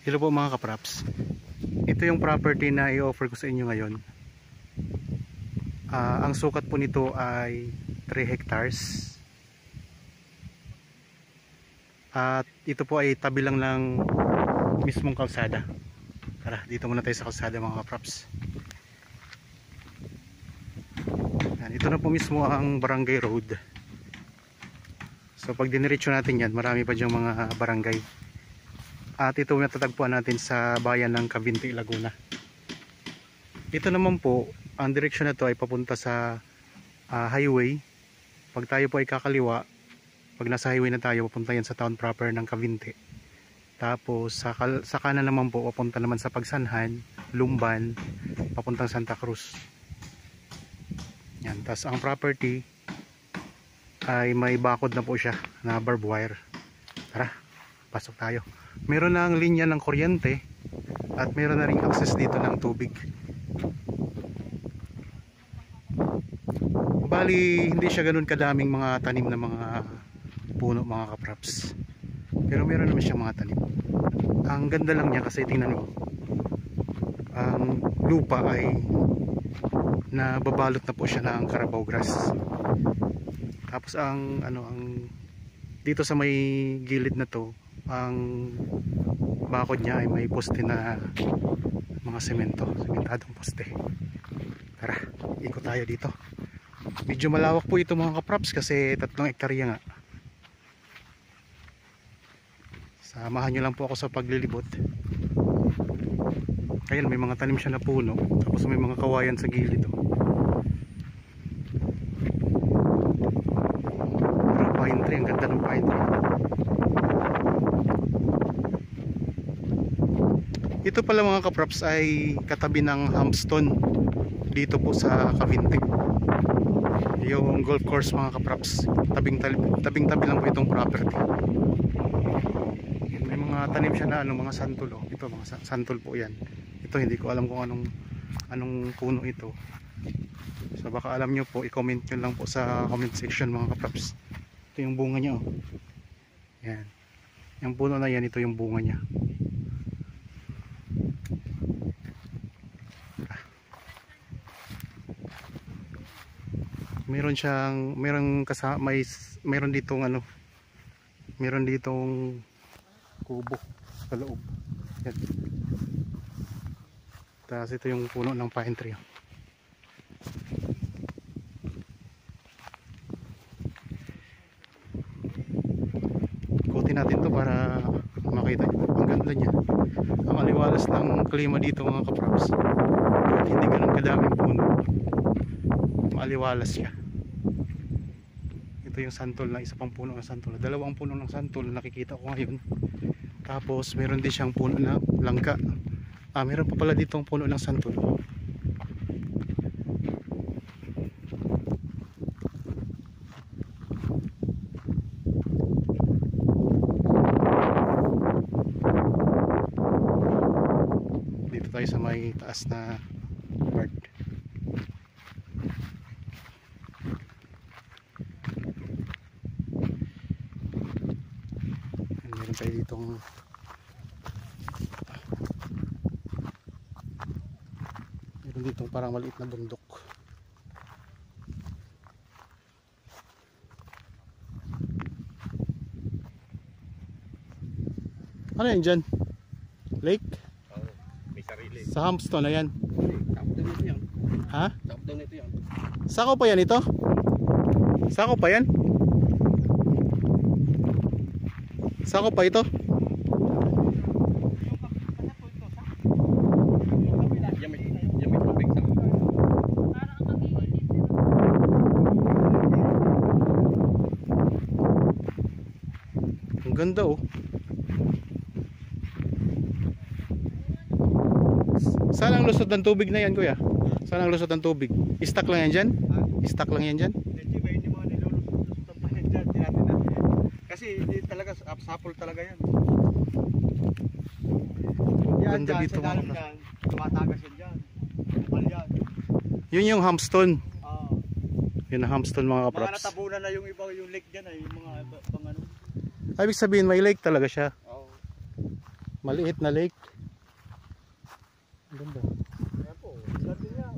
Hello po mga kapraps. Ito yung property na i-offer ko sa inyo ngayon. Ang sukat po nito ay 3 hectares. At ito po ay tabi lang ng mismong kalsada. Tara, dito muna tayo sa kalsada mga kapraps. Ito na po mismo ang barangay road. So pag diniretso natin yan, marami pa diyang mga barangay. At ito natatagpuan natin sa bayan ng Cavinti, Laguna. Ito naman po, ang direksyon na to ay papunta sa highway. Pag tayo po ay kakaliwa, pag nasa highway na tayo, papunta yan sa town proper ng Cavinti. Tapos sa kanan naman po, papunta naman sa Pagsanhan, Lumban, papuntang Santa Cruz. Yan. Tapos ang property ay may bakod na po siya na barbed wire. Tara, pasok tayo. Meron na ang linya ng kuryente at meron na ring access dito ng tubig. Bali, hindi siya ganun kadaming mga tanim na mga puno mga kapraps. Pero meron naman siyang mga tanim. Ang ganda lang niya kasi tingnan mo. Ang lupa ay nababalot na po siya ng Carabao grass. Tapos ang dito sa may gilid na to, ang bakod niya ay may poste na mga sementadong poste. Tara, ikot tayo dito. Medyo malawak po ito mga kapraps kasi 3 hektarya nga. Samahan nyo lang po ako sa paglilibot. Ayan, may mga tanim siya na puno. Tapos may mga kawayan sa gilid. Pero pine tree, ang ganda ng pine tree. Ito pala mga kapraps ay katabi ng Hampstone dito po sa Cavinti. Yung golf course mga kapraps, tabing-tabi lang po itong property. May mga tanim siya na mga santol. Ito mga santol po yan. Ito hindi ko alam kung anong puno ito. So baka alam nyo po, i-comment nyo lang po sa comment section mga kapraps. Ito yung bunga niya. Yan. Yung puno na yan, ito yung bunga niya. Meron siyang meron ditong kubo sa loob. Yan. Tapos ito yung puno ng pine tree. Ikutin natin to para makita nyo. Ang ganda niya. Ang aliwalas ng klima dito mga kapraps. Hindi ganun kadaming puno. Maaliwalas siya. Ito yung santol na isa pang puno ng santol. 2 puno ng santol na nakikita ko ngayon. Tapos meron din siyang puno na langka. Meron pa pala dito ang puno ng santol. Dito tayo sa may taas na part. Meron tayo ditong parang maliit na bundok. Ano yan dyan? Lake? Oo, may sarili. Sa Hampstone na yan? Top-down ito yan. Ha? Top-down ito yan. Sako pa yan ito? Sako pa yan? Sako pa ito? Ang ganda Saan ang lusot ng tubig na yan kuya? Saan ang lusot ng tubig? Istak lang yan dyan? Istak lang yan dyan? Hindi mga nilulusot pa yan dyan. Kasi hindi talaga sapol talaga yan. Ganda Yan dito sa dalam yan. Tumatagas yan dyan. Kupal yan. Yun yung Hampstone. Yun ang Hampstone mga kapraps. Mga natabunan na yung iba yung lake dyan ay yung mga pang ano. Ibig sabihin may lake talaga siya. Oo. Maliit na lake. Ang ganda. Ayan po, dati niya.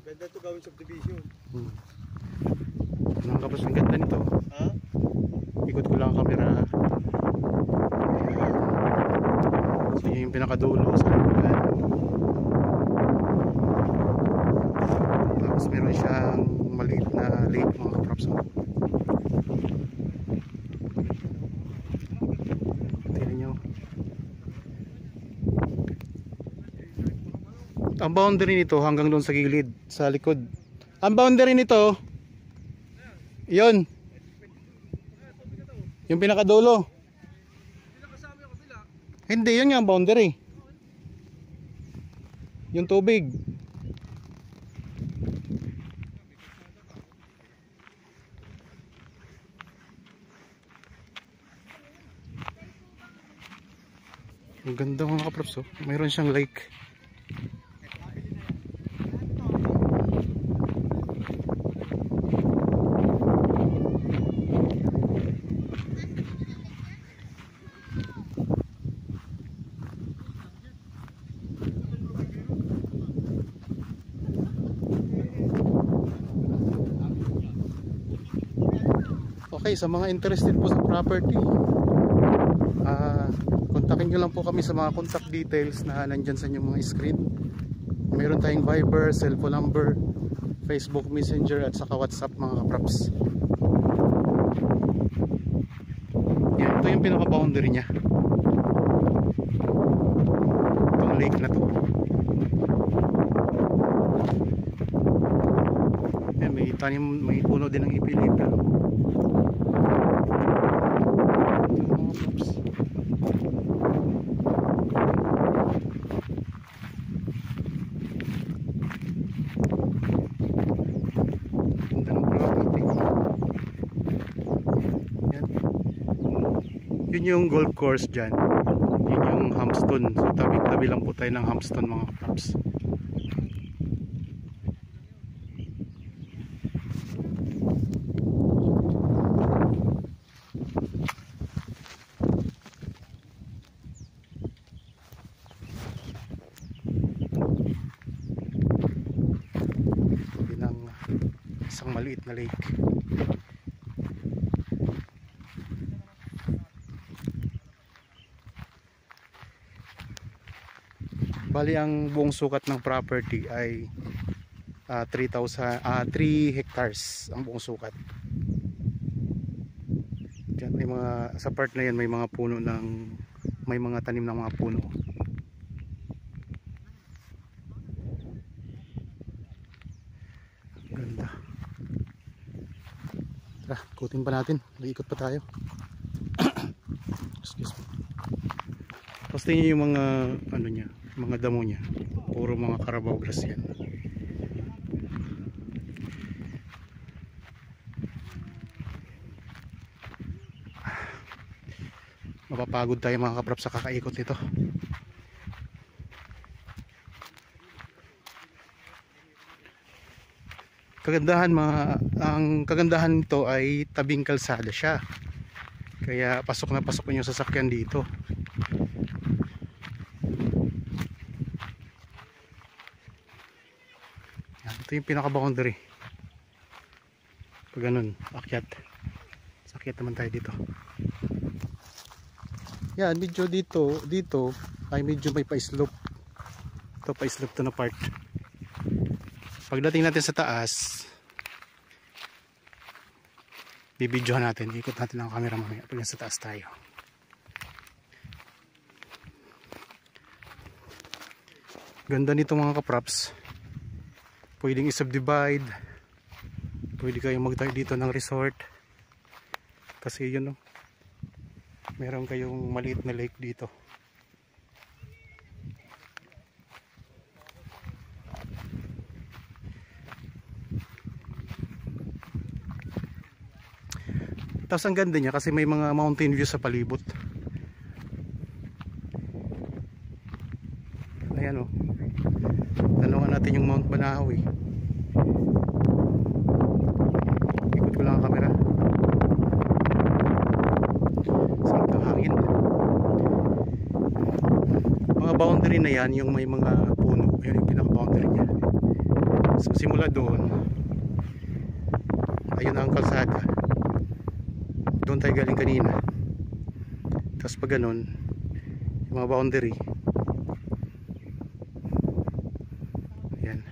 Ganda ito gawin subdivision. Mga kapos, ang ganda nito. Ha? Ikot ko lang ang camera. So yun yung pinakadulo sa likuran. Tapos meron siyang maliit na lake mga kaprops. Tingnan nyo. Ang boundary nito hanggang doon sa gilid, sa likod. Ang boundary nito, yun. Yung pinakadulo. Hindi, yun yung boundary. Yung tubig. Ang ganda mga kaprops, oh. Mayroon siyang lake. Okay, sa mga interested po sa property, kontakin nyo lang po kami sa mga contact details na nandyan sa inyong mga screen. Mayroon tayong Viber, cellphone number, Facebook Messenger at saka WhatsApp mga kaprops. Yan, ito yung pinaka boundary nya, itong lake na to. Yan, may tanim, may puno din ng ipilipil. Yun yung golf course dyan. Yun yung Hamston. So tabi-tabi lang po tayo ng Hamston mga kaprops. Tabi ng isang maliit na lake. Bali ang buong sukat ng property ay 3 hectares ang buong sukat. Diyan may mga, sa part na yan may mga puno ng, may mga tanim ng mga puno. Ganda. Tara, ikutin pa natin. Ikot pa tayo. Excuse me. Tapos tingnan yung mga ano niya, mga damo niya. Puro mga Carabao grass yan. Mapapagod tayo mga kaprap sa kakaikot nito. Kagandahan ang kagandahan nito ay tabing kalsada siya. Kaya pasok na pasok yung sasakyan dito. Ito yung pinaka boundary. Pag ganun, akyat. Akyat naman tayo dito. Yan, medyo dito ay medyo may pa-slope. Ito pa-slope to na part. Pagdating natin sa taas, bibidyohan natin, ikot natin ang camera mamaya pag sa taas tayo. Ganda nito mga kaprops. Pwedeng i-subdivide. Pwede kayong magtayo dito ng resort. Kasi yun, no, meron kayong maliit na lake dito. Tapos ang ganda niya kasi may mga mountain view sa palibot. Ayan, oh. Tanungan natin yung Mount Banahaw, eh. Ikot ko lang ang camera. boundary na yan, yung may mga puno, yun yung pinaka boundary niya. So simula doon, ayun ang kalsada, doon tayo galing kanina. Tapos pag ganun, yung mga boundary, ayan,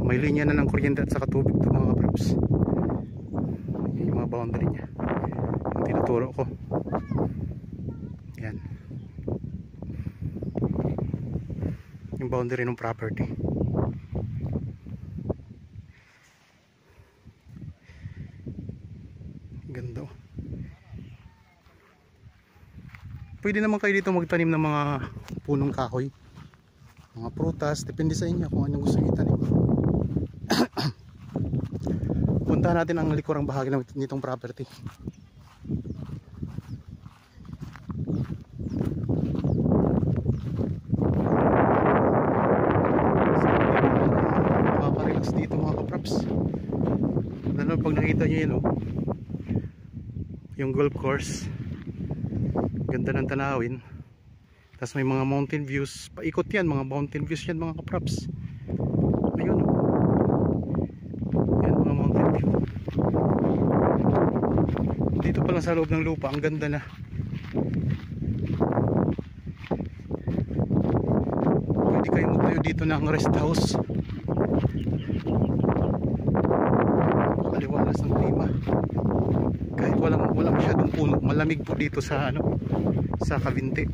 may linya na ng kuryente at saka tubig ito mga kaprops. Yung mga boundary niya yung tinuturo ko. Ayan yung boundary ng property. Ganda. Pwede naman kayo dito magtanim ng mga punong kahoy, mga prutas, depende sa inyo kung anong gusto nyo itanim. Puntahan natin ang likurang bahagi nitong property. Makaka-relax dito mga kaprops. Lalo pag nakita nyo yun, oh, yung golf course, ganda ng tanawin. Tapos may mga mountain views, paikot yan, mga mountain views yan mga kaprops. Ayun, oh. Yan mga mountain view. Dito pa lang sa loob ng lupa, ang ganda na. Pwede kayo magtayo dito ng rest house. Kaliwalas ng klima. Kahit walang masyadong puno, malamig po dito sa sa Cavinti.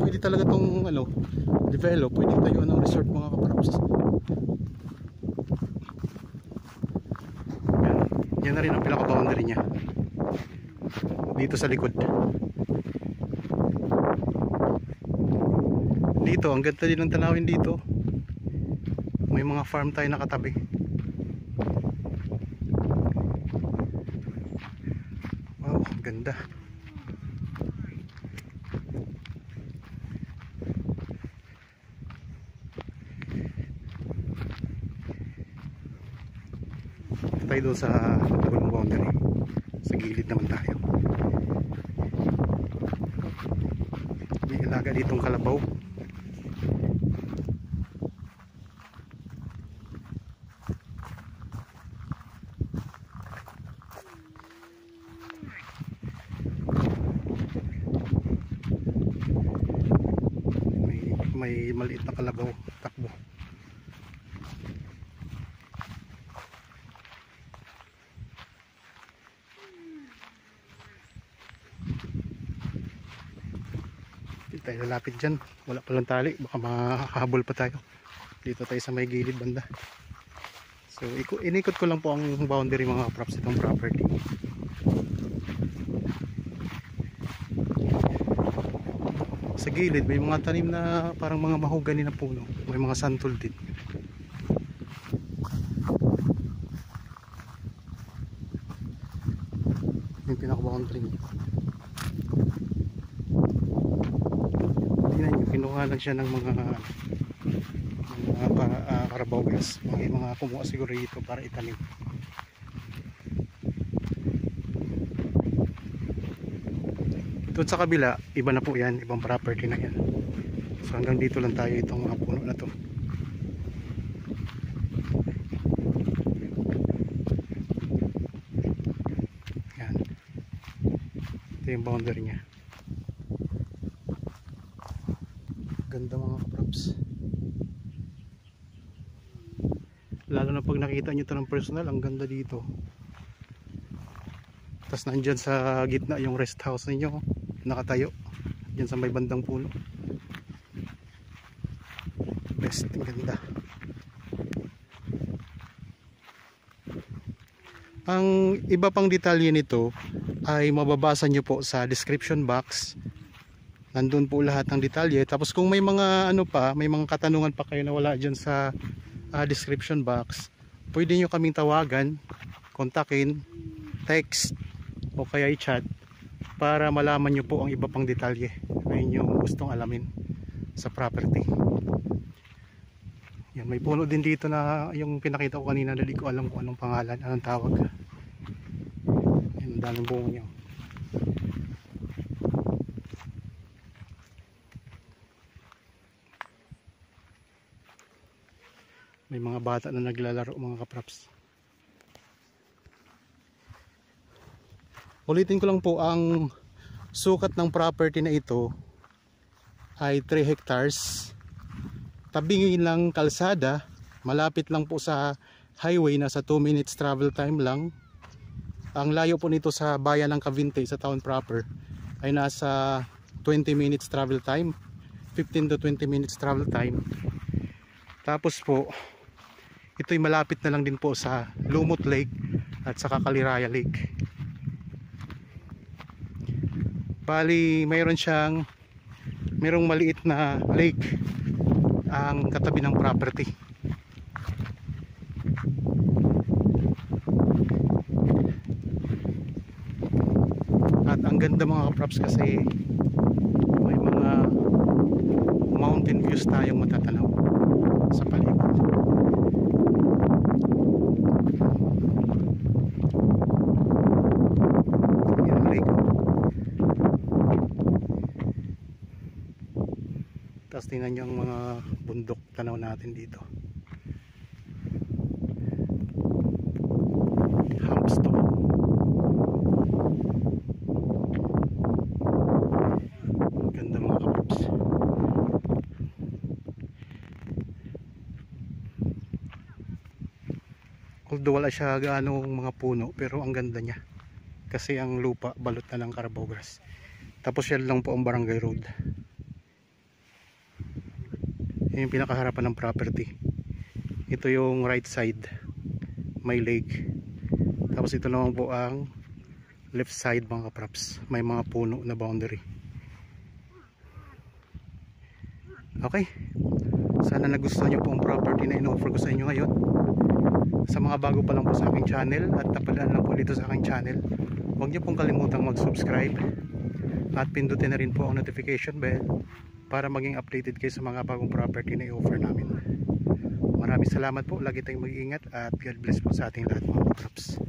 Pwede talaga tong develop, pwede tayo ng resort mga kaprops. Yan na rin ang pinaka boundary niya dito sa likod. Dito ang ganda din ng tanawin dito, may mga farm tayo nakatabi. Wow, ganda. Tayo doon sa dulang boundary, sa gilid naman tayo. May ilaga ditong kalabaw. May maliit na kalabaw takbo. Hindi tayo lalapit dyan, wala palang tali, baka makahabol pa tayo. Dito tayo sa may gilid banda. So inikot ko lang po ang boundary mga props itong property. Sa gilid may mga tanim na parang mga mahogany na puno, may mga santol din. Yung pinaka-boundary niya. Tingnan nyo, kinuha lang siya ng mga Carabao grass. May mga kumuha siguro dito para itanim. Doon sa kabila, iba na po yan, ibang property na yan. So hanggang dito lang tayo itong mga puno na to. Yan. Ito yung boundary niya. Ganda mga kaprops. Lalo na pag nakita nyo ito ng personal, ang ganda dito. Tapos nandyan sa gitna yung rest house ninyo, nakatayo dyan sa may bandang puno. Best, ganda. Ang iba pang detalye nito ay mababasa nyo po sa description box. Nandun po lahat ng detalye. Tapos kung may mga may mga katanungan pa kayo na wala dyan sa description box, pwede nyo kaming tawagan, kontakin, text o kaya i-chat para malaman nyo po ang iba pang detalye na inyong gustong alamin sa property. Yan, may puno din dito na yung pinakita ko kanina, hindi ko alam kung anong pangalan, anong tawag. Yan, ang daming bunga niya. May mga bata na naglalaro mga kapraps. Ulitin ko lang po, ang sukat ng property na ito ay 3 hectares. Tabingin lang kalsada, malapit lang po sa highway, nasa 2 minutes travel time lang. Ang layo po nito sa bayan ng Cavite, sa town proper, ay nasa 20 minutes travel time, 15 to 20 minutes travel time. Tapos po, ito'y malapit na lang din po sa Lumot Lake at saka Caliraya Lake. Bali, mayroong maliit na lake ang katabi ng property. At ang ganda mga kaprops kasi may mga mountain views tayong matatanaw sa paligid. Yan ang lake. Tapos tingnan nyo ang mga bundok tanaw natin dito. Humpstone. Ganda mga kapaps. Although wala siya gaano mga puno, pero ang ganda niya. Kasi ang lupa balot na ng Carabao grass. Tapos yan lang po ang barangay road. Yung pinakaharapan ng property. Ito yung right side, may lake. Tapos ito naman po ang left side mga kapraps, may mga puno na boundary. Okay, sana nagustuhan nyo po ang property na in-offer ko sa inyo ngayon. Sa mga bago pa lang po sa aking channel at napadaan lang po dito sa aking channel, huwag nyo pong kalimutang mag-subscribe at pindutin na rin po ang notification bell para maging updated kayo sa mga bagong property na i-offer namin. Maraming salamat po, lagi tayong mag-iingat at God bless po sa ating lahat mga kapraps.